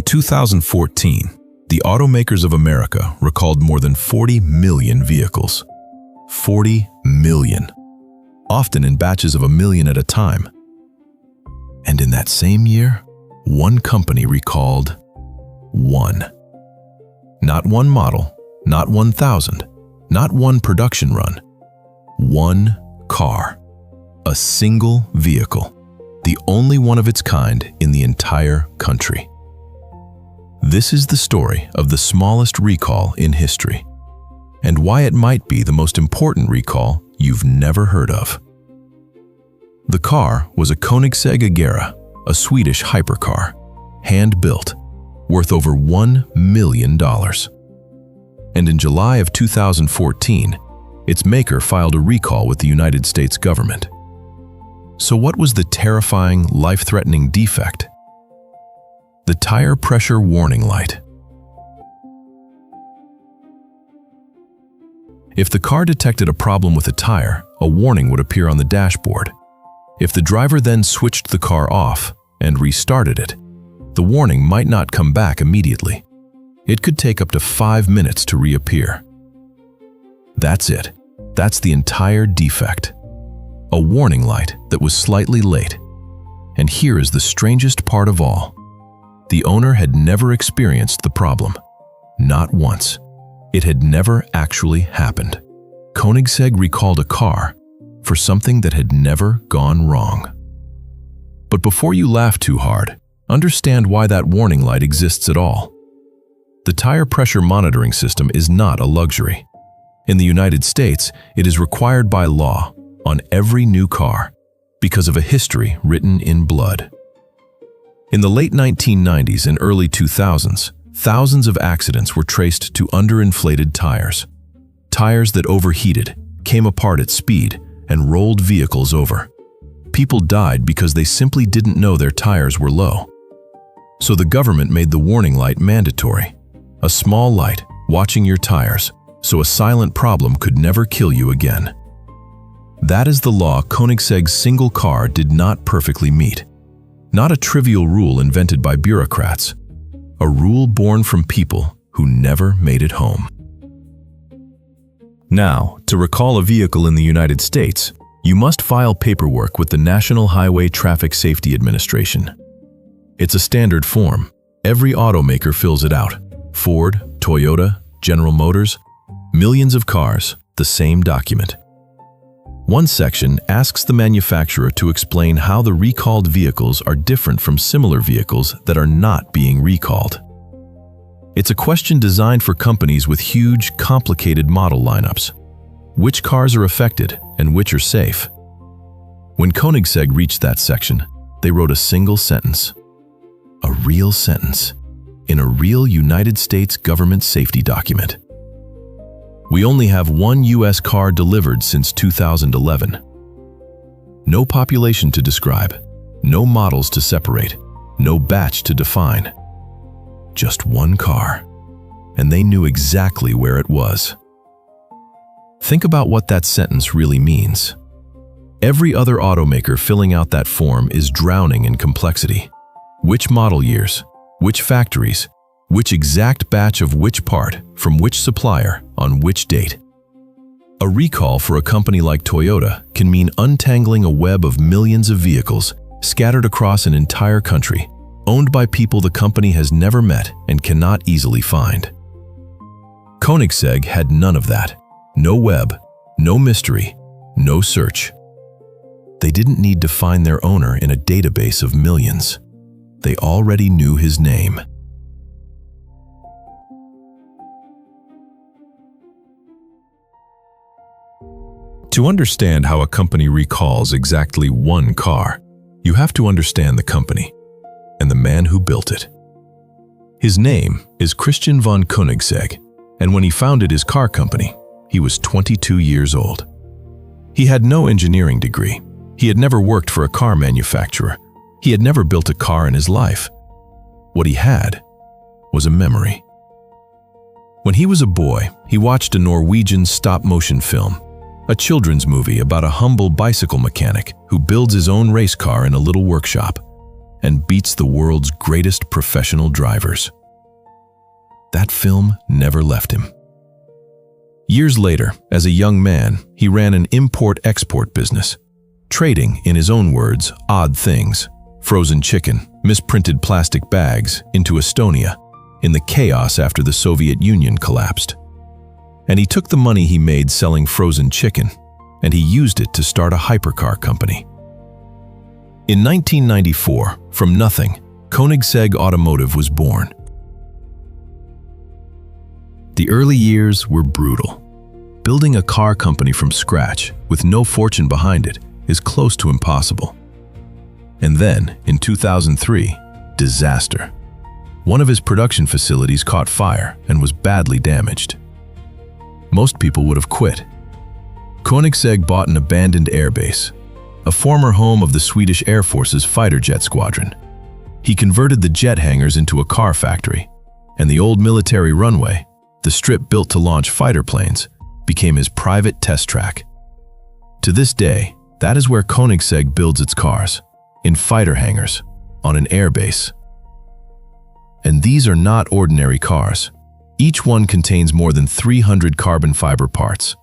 In 2014, the automakers of America recalled more than 40 million vehicles. 40 million. Often in batches of 1 million at a time. And in that same year, one company recalled one. Not one model, not 1,000, not one production run. One car. A single vehicle. The only one of its kind in the entire country. This is the story of the smallest recall in history, and why it might be the most important recall you've never heard of. The car was a Koenigsegg Agera, a Swedish hypercar, hand-built, worth over $1 million. And in July of 2014, its maker filed a recall with the United States government. So what was the terrifying, life-threatening defect? The tire pressure warning light. If the car detected a problem with a tire, a warning would appear on the dashboard. If the driver then switched the car off and restarted it, the warning might not come back immediately. It could take up to 5 minutes to reappear. That's it. That's the entire defect. A warning light that was slightly late. And here is the strangest part of all. The owner had never experienced the problem. Not once. It had never actually happened. Koenigsegg recalled a car for something that had never gone wrong. But before you laugh too hard, understand why that warning light exists at all. The tire pressure monitoring system is not a luxury. In the United States, it is required by law on every new car because of a history written in blood. In the late 1990s and early 2000s, thousands of accidents were traced to underinflated tires. Tires that overheated, came apart at speed, and rolled vehicles over. People died because they simply didn't know their tires were low. So the government made the warning light mandatory. A small light watching your tires, so a silent problem could never kill you again. That is the law Koenigsegg's single car did not perfectly meet. Not a trivial rule invented by bureaucrats. A rule born from people who never made it home. Now, to recall a vehicle in the United States, you must file paperwork with the National Highway Traffic Safety Administration. It's a standard form. Every automaker fills it out. Ford, Toyota, General Motors, millions of cars, the same document. One section asks the manufacturer to explain how the recalled vehicles are different from similar vehicles that are not being recalled. It's a question designed for companies with huge, complicated model lineups. Which cars are affected and which are safe? When Koenigsegg reached that section, they wrote a single sentence. A real sentence. In a real United States government safety document. We only have one U.S. car delivered since 2011. No population to describe, no models to separate, no batch to define. Just one car, and they knew exactly where it was. Think about what that sentence really means. Every other automaker filling out that form is drowning in complexity. Which model years? Which factories? Which exact batch of which part, from which supplier, on which date? A recall for a company like Toyota can mean untangling a web of millions of vehicles scattered across an entire country, owned by people the company has never met and cannot easily find. Koenigsegg had none of that. No web, no mystery, no search. They didn't need to find their owner in a database of millions. They already knew his name. To understand how a company recalls exactly one car, you have to understand the company and the man who built it. His name is Christian von Koenigsegg, and when he founded his car company, he was 22 years old. He had no engineering degree. He had never worked for a car manufacturer. He had never built a car in his life. What he had was a memory. When he was a boy, he watched a Norwegian stop-motion film, a children's movie about a humble bicycle mechanic who builds his own race car in a little workshop. and beats the world's greatest professional drivers. That film never left him. Years later, as a young man, he ran an import-export business, trading, in his own words, odd things: frozen chicken, misprinted plastic bags, into Estonia, in the chaos after the Soviet Union collapsed. And he took the money he made selling frozen chicken, and he used it to start a hypercar company. In 1994, from nothing, Koenigsegg Automotive was born. The early years were brutal. Building a car company from scratch, with no fortune behind it, is close to impossible. And then, in 2003, disaster. One of his production facilities caught fire and was badly damaged. Most people would have quit. Koenigsegg bought an abandoned airbase, a former home of the Swedish Air Force's fighter jet squadron. He converted the jet hangars into a car factory, and the old military runway, the strip built to launch fighter planes, became his private test track. To this day, that is where Koenigsegg builds its cars, in fighter hangars, on an airbase. And these are not ordinary cars. Each one contains more than 300 carbon fiber parts.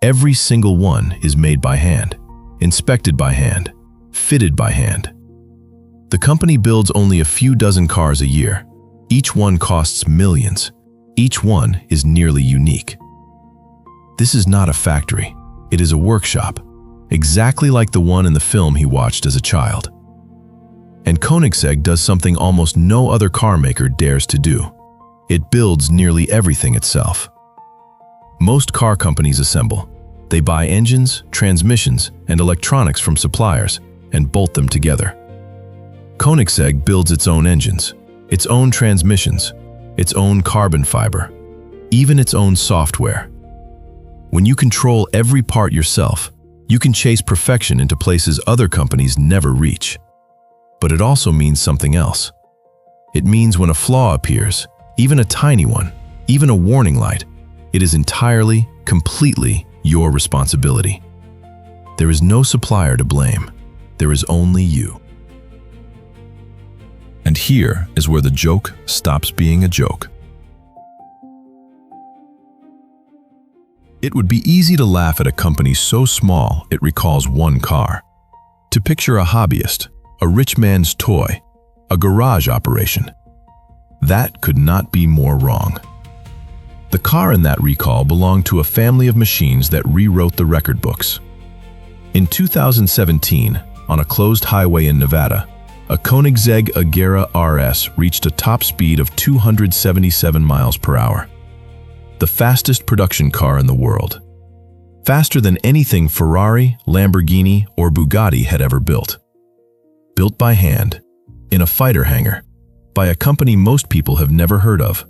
Every single one is made by hand, inspected by hand, fitted by hand. The company builds only a few dozen cars a year. Each one costs millions. Each one is nearly unique. This is not a factory. It is a workshop, exactly like the one in the film he watched as a child. And Koenigsegg does something almost no other car maker dares to do. It builds nearly everything itself. Most car companies assemble. They buy engines, transmissions, and electronics from suppliers and bolt them together. Koenigsegg builds its own engines, its own transmissions, its own carbon fiber, even its own software. When you control every part yourself, you can chase perfection into places other companies never reach. But it also means something else. It means when a flaw appears, even a tiny one, even a warning light, it is entirely, completely your responsibility. There is no supplier to blame. There is only you. And here is where the joke stops being a joke. It would be easy to laugh at a company so small it recalls one car. To picture a hobbyist, a rich man's toy, a garage operation. That could not be more wrong. The car in that recall belonged to a family of machines that rewrote the record books. In 2017, on a closed highway in Nevada, a Koenigsegg Agera RS reached a top speed of 277 miles per hour. The fastest production car in the world. Faster than anything Ferrari, Lamborghini, or Bugatti had ever built. Built by hand, in a fighter hangar, by a company most people have never heard of.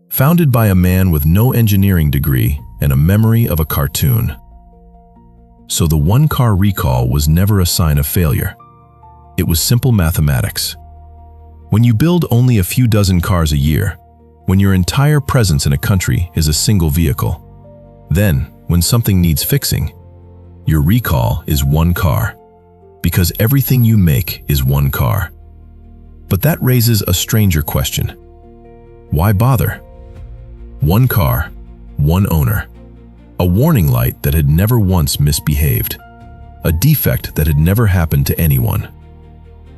Founded by a man with no engineering degree and a memory of a cartoon. So the one-car recall was never a sign of failure. It was simple mathematics. When you build only a few dozen cars a year, when your entire presence in a country is a single vehicle, then, when something needs fixing, your recall is one car. Because everything you make is one car. But that raises a stranger question. Why bother? One car, one owner. A warning light that had never once misbehaved. A defect that had never happened to anyone.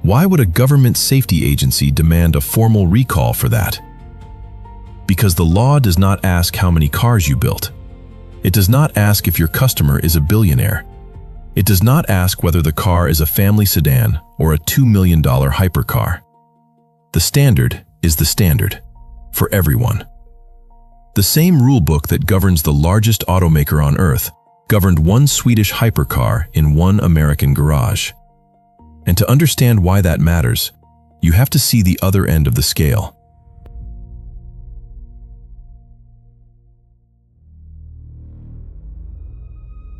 Why would a government safety agency demand a formal recall for that? Because the law does not ask how many cars you built. It does not ask if your customer is a billionaire. It does not ask whether the car is a family sedan or a $2 million hypercar. The standard is the standard, for everyone. The same rulebook that governs the largest automaker on Earth governed one Swedish hypercar in one American garage. And to understand why that matters, you have to see the other end of the scale.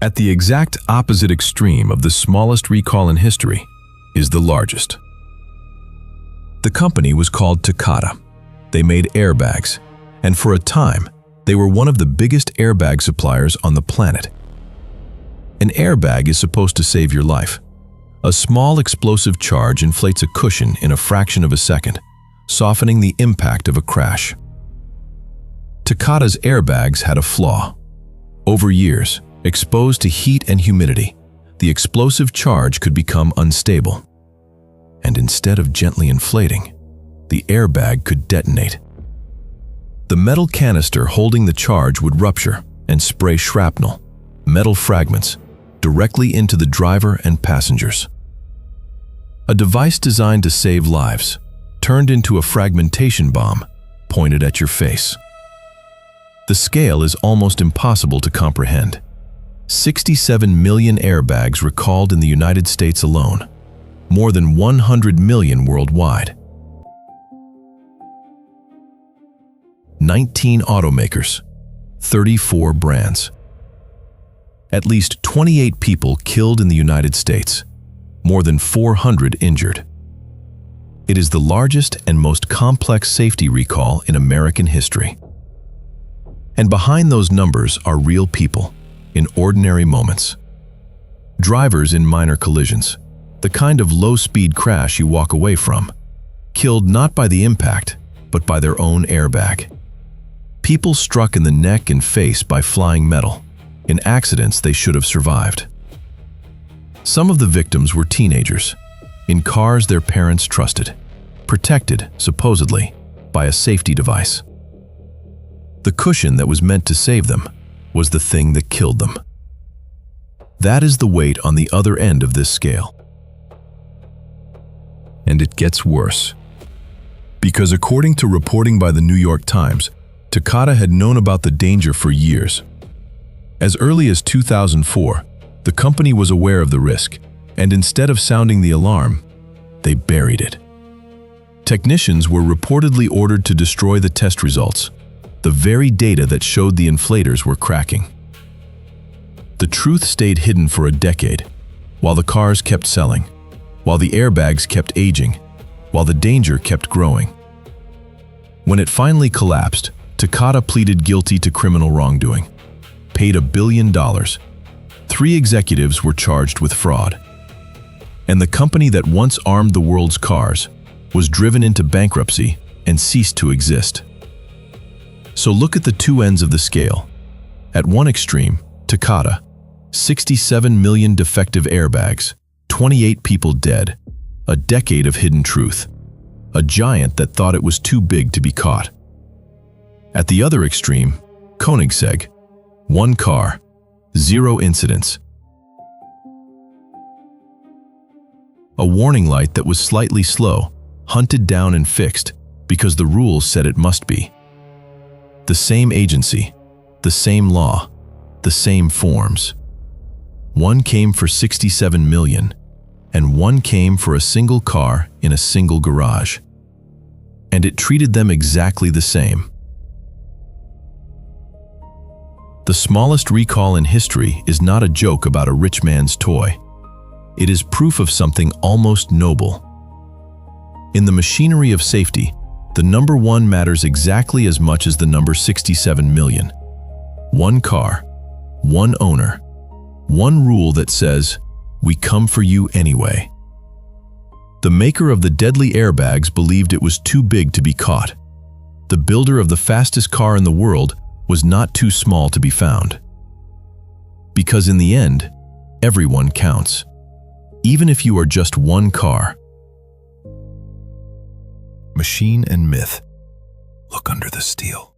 At the exact opposite extreme of the smallest recall in history is the largest. The company was called Takata. They made airbags, and for a time, they were one of the biggest airbag suppliers on the planet. An airbag is supposed to save your life, A small explosive charge inflates a cushion in a fraction of a second, softening the impact of a crash. Takata's airbags had a flaw. Over years, exposed to heat and humidity, the explosive charge could become unstable. And instead of gently inflating, the airbag could detonate. The metal canister holding the charge would rupture and spray shrapnel, metal fragments, directly into the driver and passengers. A device designed to save lives turned into a fragmentation bomb pointed at your face. The scale is almost impossible to comprehend. 67 million airbags recalled in the United States alone, more than 100 million worldwide. 19 automakers, 34 brands. At least 28 people killed in the United States, more than 400 injured. It is the largest and most complex safety recall in American history. And behind those numbers are real people, in ordinary moments. Drivers in minor collisions, the kind of low-speed crash you walk away from, killed not by the impact, but by their own airbag. People struck in the neck and face by flying metal, in accidents they should have survived. Some of the victims were teenagers, in cars their parents trusted, protected, supposedly, by a safety device. The cushion that was meant to save them was the thing that killed them. That is the weight on the other end of this scale. And it gets worse. Because according to reporting by the New York Times, Takata had known about the danger for years. As early as 2004, the company was aware of the risk, and instead of sounding the alarm, they buried it. Technicians were reportedly ordered to destroy the test results, the very data that showed the inflators were cracking. The truth stayed hidden for a decade, while the cars kept selling, while the airbags kept aging, while the danger kept growing. When it finally collapsed, Takata pleaded guilty to criminal wrongdoing, paid $1 billion. 3 executives were charged with fraud. And the company that once armed the world's cars was driven into bankruptcy and ceased to exist. So look at the two ends of the scale. At one extreme, Takata, 67 million defective airbags, 28 people dead, a decade of hidden truth, a giant that thought it was too big to be caught. At the other extreme, Koenigsegg, 1 car, 0 incidents. A warning light that was slightly slow, hunted down and fixed because the rules said it must be. The same agency, the same law, the same forms. One came for 67 million, and one came for a single car in a single garage. And it treated them exactly the same. The smallest recall in history is not a joke about a rich man's toy. It is proof of something almost noble. In the machinery of safety, the number 1 matters exactly as much as the number 67 million. 1 car, 1 owner, 1 rule that says, we come for you anyway. The maker of the deadly airbags believed it was too big to be caught. The builder of the fastest car in the world was not too small to be found. Because in the end, everyone counts, even if you are just 1 car. Machine and myth. Look under the steel.